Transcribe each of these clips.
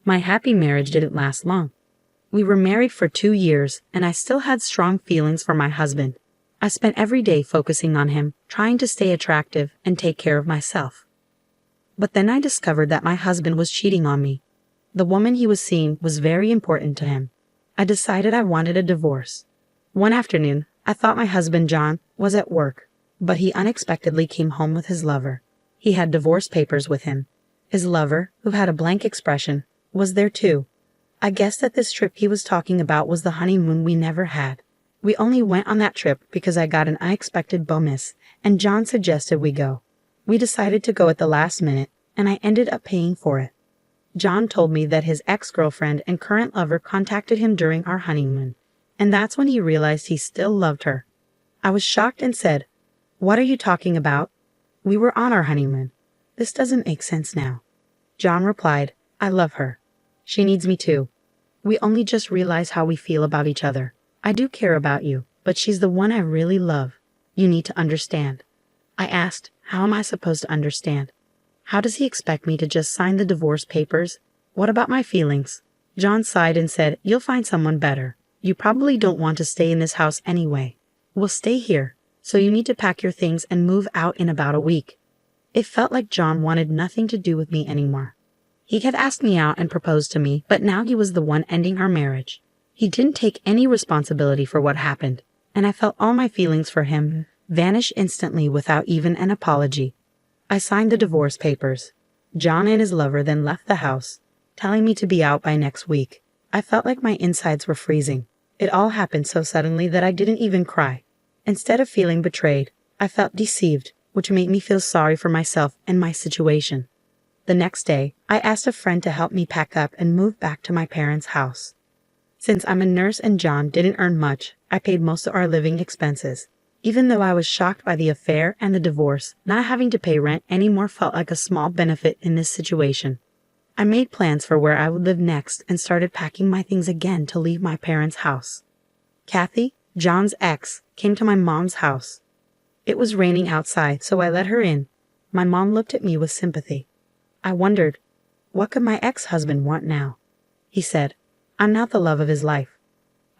My happy marriage didn't last long. We were married for 2 years, and I still had strong feelings for my husband. I spent every day focusing on him, trying to stay attractive and take care of myself. But then I discovered that my husband was cheating on me. The woman he was seeing was very important to him. I decided I wanted a divorce. One afternoon, I thought my husband John was at work, but he unexpectedly came home with his lover. He had divorce papers with him. His lover, who had a blank expression, was there too. I guessed that this trip he was talking about was the honeymoon we never had. We only went on that trip because I got an unexpected bonus, and John suggested we go. We decided to go at the last minute, and I ended up paying for it. John told me that his ex-girlfriend and current lover contacted him during our honeymoon, and that's when he realized he still loved her. I was shocked and said, "What are you talking about? We were on our honeymoon. This doesn't make sense now." John replied, "I love her. She needs me too. We only just realized how we feel about each other. I do care about you, but she's the one I really love. You need to understand." I asked, "How am I supposed to understand? How does he expect me to just sign the divorce papers? What about my feelings?" John sighed and said, "You'll find someone better. You probably don't want to stay in this house anyway. We'll stay here, so you need to pack your things and move out in about a week." It felt like John wanted nothing to do with me anymore. He had asked me out and proposed to me, but now he was the one ending our marriage. He didn't take any responsibility for what happened, and I felt all my feelings for him vanish instantly without even an apology. I signed the divorce papers. John and his lover then left the house, telling me to be out by next week. I felt like my insides were freezing. It all happened so suddenly that I didn't even cry. Instead of feeling betrayed, I felt deceived, which made me feel sorry for myself and my situation. The next day, I asked a friend to help me pack up and move back to my parents' house. Since I'm a nurse and John didn't earn much, I paid most of our living expenses. Even though I was shocked by the affair and the divorce, not having to pay rent anymore felt like a small benefit in this situation. I made plans for where I would live next and started packing my things again to leave my parents' house. Kathy, John's ex, came to my mom's house. It was raining outside, so I let her in. My mom looked at me with sympathy. I wondered, what could my ex-husband want now? He said, "I'm not the love of his life."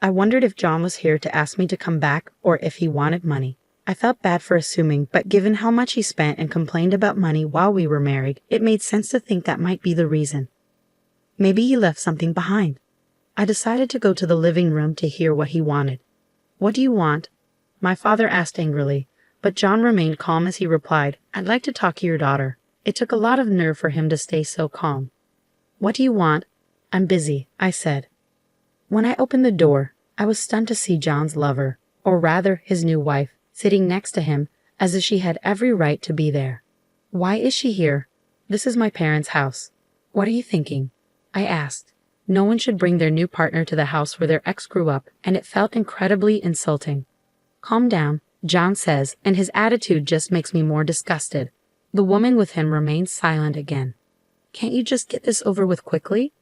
I wondered if John was here to ask me to come back or if he wanted money. I felt bad for assuming, but given how much he spent and complained about money while we were married, it made sense to think that might be the reason. Maybe he left something behind. I decided to go to the living room to hear what he wanted. "What do you want?" my father asked angrily, but John remained calm as he replied, "I'd like to talk to your daughter." It took a lot of nerve for him to stay so calm. "What do you want?" "I'm busy," I said. When I opened the door, I was stunned to see John's lover, or rather his new wife, sitting next to him as if she had every right to be there. "Why is she here? This is my parents' house. What are you thinking?" I asked. No one should bring their new partner to the house where their ex grew up, and it felt incredibly insulting. "Calm down," John says, and his attitude just makes me more disgusted. The woman with him remains silent again. "Can't you just get this over with quickly?"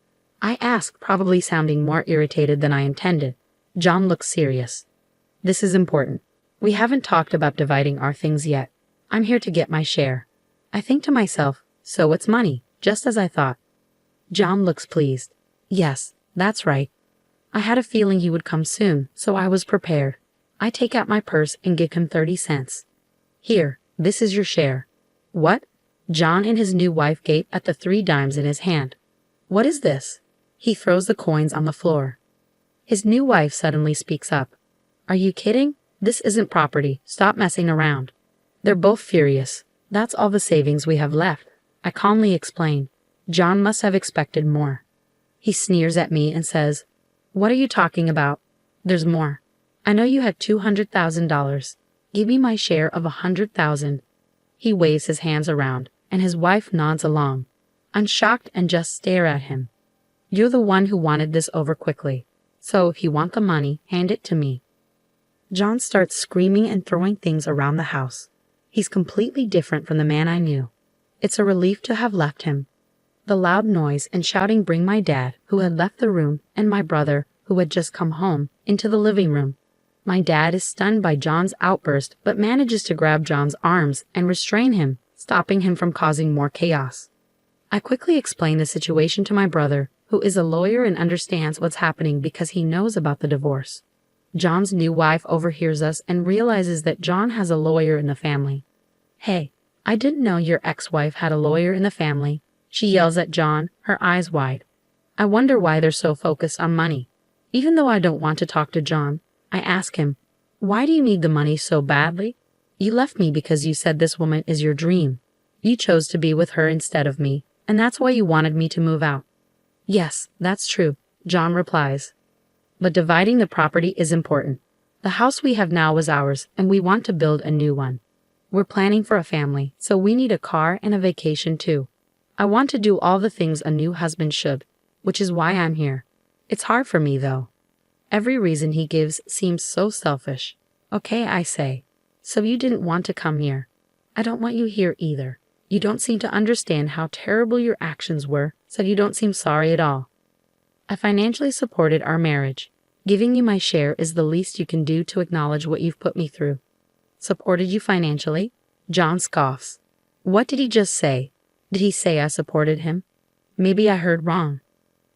I asked, probably sounding more irritated than I intended. John looks serious. "This is important. We haven't talked about dividing our things yet. I'm here to get my share." I think to myself, so it's money, just as I thought. John looks pleased. "Yes, that's right. I had a feeling he would come soon, so I was prepared." I take out my purse and give him 30 cents. "Here, this is your share." "What?" John and his new wife gape at the 3 dimes in his hand. "What is this?" He throws the coins on the floor. His new wife suddenly speaks up. "Are you kidding? This isn't property. Stop messing around." They're both furious. "That's all the savings we have left," I calmly explain. John must have expected more. He sneers at me and says, "What are you talking about? There's more. I know you had $200,000. Give me my share of 100,000. He waves his hands around, and his wife nods along. I'm shocked and just stare at him. "You're the one who wanted this over quickly. So if you want the money, hand it to me." John starts screaming and throwing things around the house. He's completely different from the man I knew. It's a relief to have left him. The loud noise and shouting bring my dad, who had left the room, and my brother, who had just come home, into the living room. My dad is stunned by John's outburst, but manages to grab John's arms and restrain him, stopping him from causing more chaos. I quickly explain the situation to my brother, who is a lawyer and understands what's happening because he knows about the divorce. John's new wife overhears us and realizes that John has a lawyer in the family. "Hey, I didn't know your ex-wife had a lawyer in the family," she yells at John, her eyes wide. I wonder why they're so focused on money. Even though I don't want to talk to John, I ask him, "Why do you need the money so badly? You left me because you said this woman is your dream. You chose to be with her instead of me, and that's why you wanted me to move out." "Yes, that's true," John replies. "But dividing the property is important. The house we have now was ours, and we want to build a new one. We're planning for a family, so we need a car and a vacation too. I want to do all the things a new husband should, which is why I'm here. It's hard for me though." Every reason he gives seems so selfish. "Okay," I say. "So you didn't want to come here. I don't want you here either. You don't seem to understand how terrible your actions were, so you don't seem sorry at all. I financially supported our marriage. Giving you my share is the least you can do to acknowledge what you've put me through." "Supported you financially?" John scoffs. What did he just say? Did he say I supported him? Maybe I heard wrong.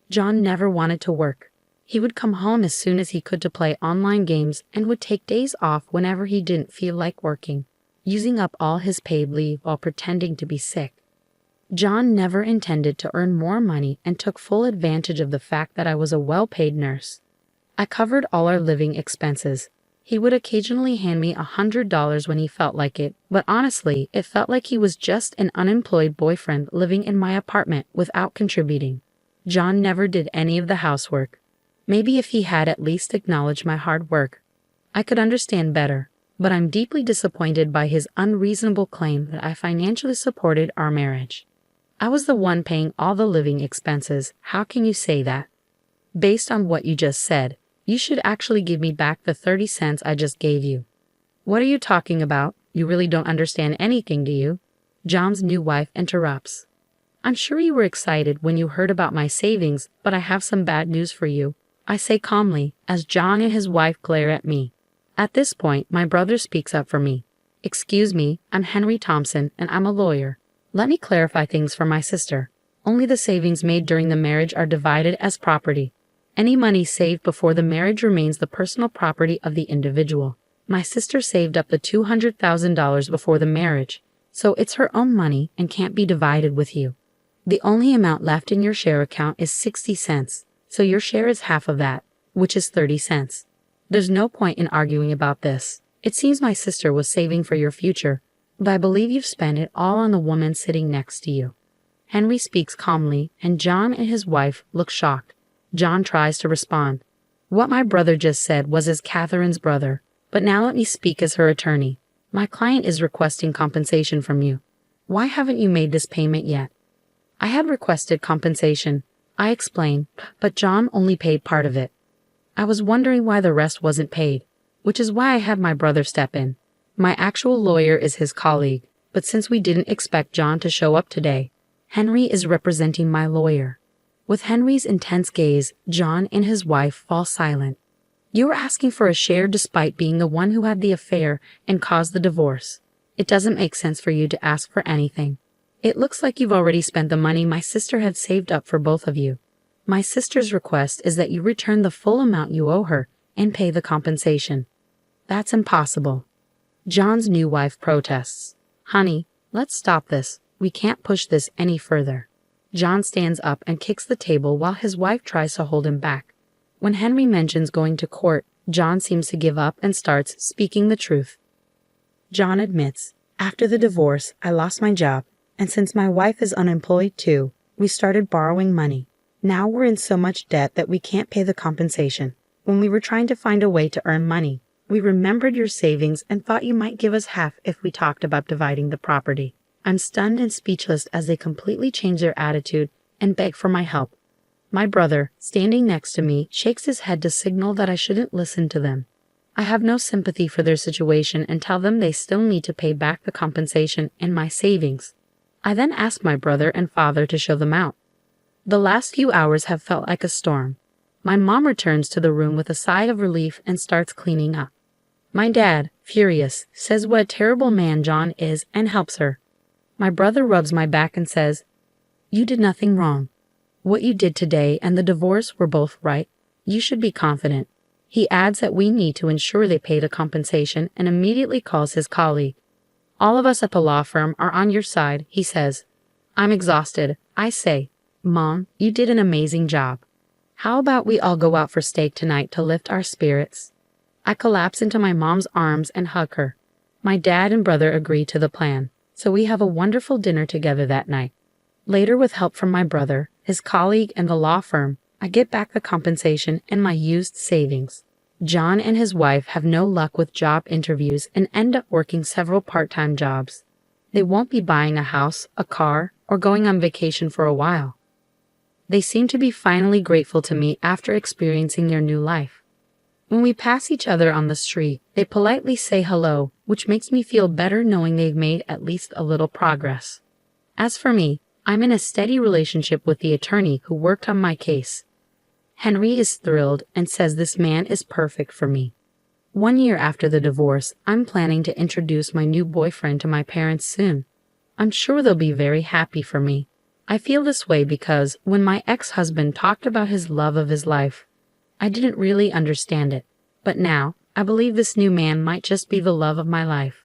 John never wanted to work. He would come home as soon as he could to play online games and would take days off whenever he didn't feel like working, using up all his paid leave while pretending to be sick. John never intended to earn more money and took full advantage of the fact that I was a well-paid nurse. I covered all our living expenses. He would occasionally hand me $100 when he felt like it, but honestly, it felt like he was just an unemployed boyfriend living in my apartment without contributing. John never did any of the housework. Maybe if he had at least acknowledged my hard work, I could understand better, but I'm deeply disappointed by his unreasonable claim that I financially supported our marriage. I was the one paying all the living expenses. How can you say that? Based on what you just said, you should actually give me back the 30 cents I just gave you. What are you talking about? You really don't understand anything, do you? John's new wife interrupts. I'm sure you were excited when you heard about my savings, but I have some bad news for you, I say calmly, as John and his wife glare at me. At this point, my brother speaks up for me. Excuse me, I'm Henry Thompson, and I'm a lawyer. Let me clarify things for my sister. Only the savings made during the marriage are divided as property. Any money saved before the marriage remains the personal property of the individual. My sister saved up the $200,000 before the marriage, so it's her own money and can't be divided with you. The only amount left in your share account is 60 cents, so your share is half of that, which is 30 cents. There's no point in arguing about this. It seems my sister was saving for your future, but I believe you've spent it all on the woman sitting next to you. Henry speaks calmly, and John and his wife look shocked. John tries to respond. What my brother just said was as Catherine's brother, but now let me speak as her attorney. My client is requesting compensation from you. Why haven't you made this payment yet? I had requested compensation, I explained, but John only paid part of it. I was wondering why the rest wasn't paid, which is why I had my brother step in. My actual lawyer is his colleague, but since we didn't expect John to show up today, Henry is representing my lawyer. With Henry's intense gaze, John and his wife fall silent. You were asking for a share despite being the one who had the affair and caused the divorce. It doesn't make sense for you to ask for anything. It looks like you've already spent the money my sister had saved up for both of you. My sister's request is that you return the full amount you owe her and pay the compensation. That's impossible. John's new wife protests. Honey, let's stop this. We can't push this any further. John stands up and kicks the table while his wife tries to hold him back. When Henry mentions going to court, John seems to give up and starts speaking the truth. John admits, after the divorce, I lost my job, and since my wife is unemployed too, we started borrowing money. Now we're in so much debt that we can't pay the compensation. When we were trying to find a way to earn money, we remembered your savings and thought you might give us half if we talked about dividing the property. I'm stunned and speechless as they completely change their attitude and beg for my help. My brother, standing next to me, shakes his head to signal that I shouldn't listen to them. I have no sympathy for their situation and tell them they still need to pay back the compensation and my savings. I then ask my brother and father to show them out. The last few hours have felt like a storm. My mom returns to the room with a sigh of relief and starts cleaning up. My dad, furious, says what a terrible man John is and helps her. My brother rubs my back and says, You did nothing wrong. What you did today and the divorce were both right. You should be confident. He adds that we need to ensure they pay the compensation and immediately calls his colleague. All of us at the law firm are on your side, he says. I'm exhausted. I say, Mom, you did an amazing job. How about we all go out for steak tonight to lift our spirits? I collapse into my mom's arms and hug her. My dad and brother agree to the plan, so we have a wonderful dinner together that night. Later, with help from my brother, his colleague, and the law firm, I get back the compensation and my used savings. John and his wife have no luck with job interviews and end up working several part-time jobs. They won't be buying a house, a car, or going on vacation for a while. They seem to be finally grateful to me after experiencing their new life. When we pass each other on the street, they politely say hello, which makes me feel better knowing they've made at least a little progress. As for me, I'm in a steady relationship with the attorney who worked on my case. Henry is thrilled and says this man is perfect for me. 1 year after the divorce, I'm planning to introduce my new boyfriend to my parents soon. I'm sure they'll be very happy for me. I feel this way because when my ex-husband talked about his love of his life, I didn't really understand it. But now, I believe this new man might just be the love of my life.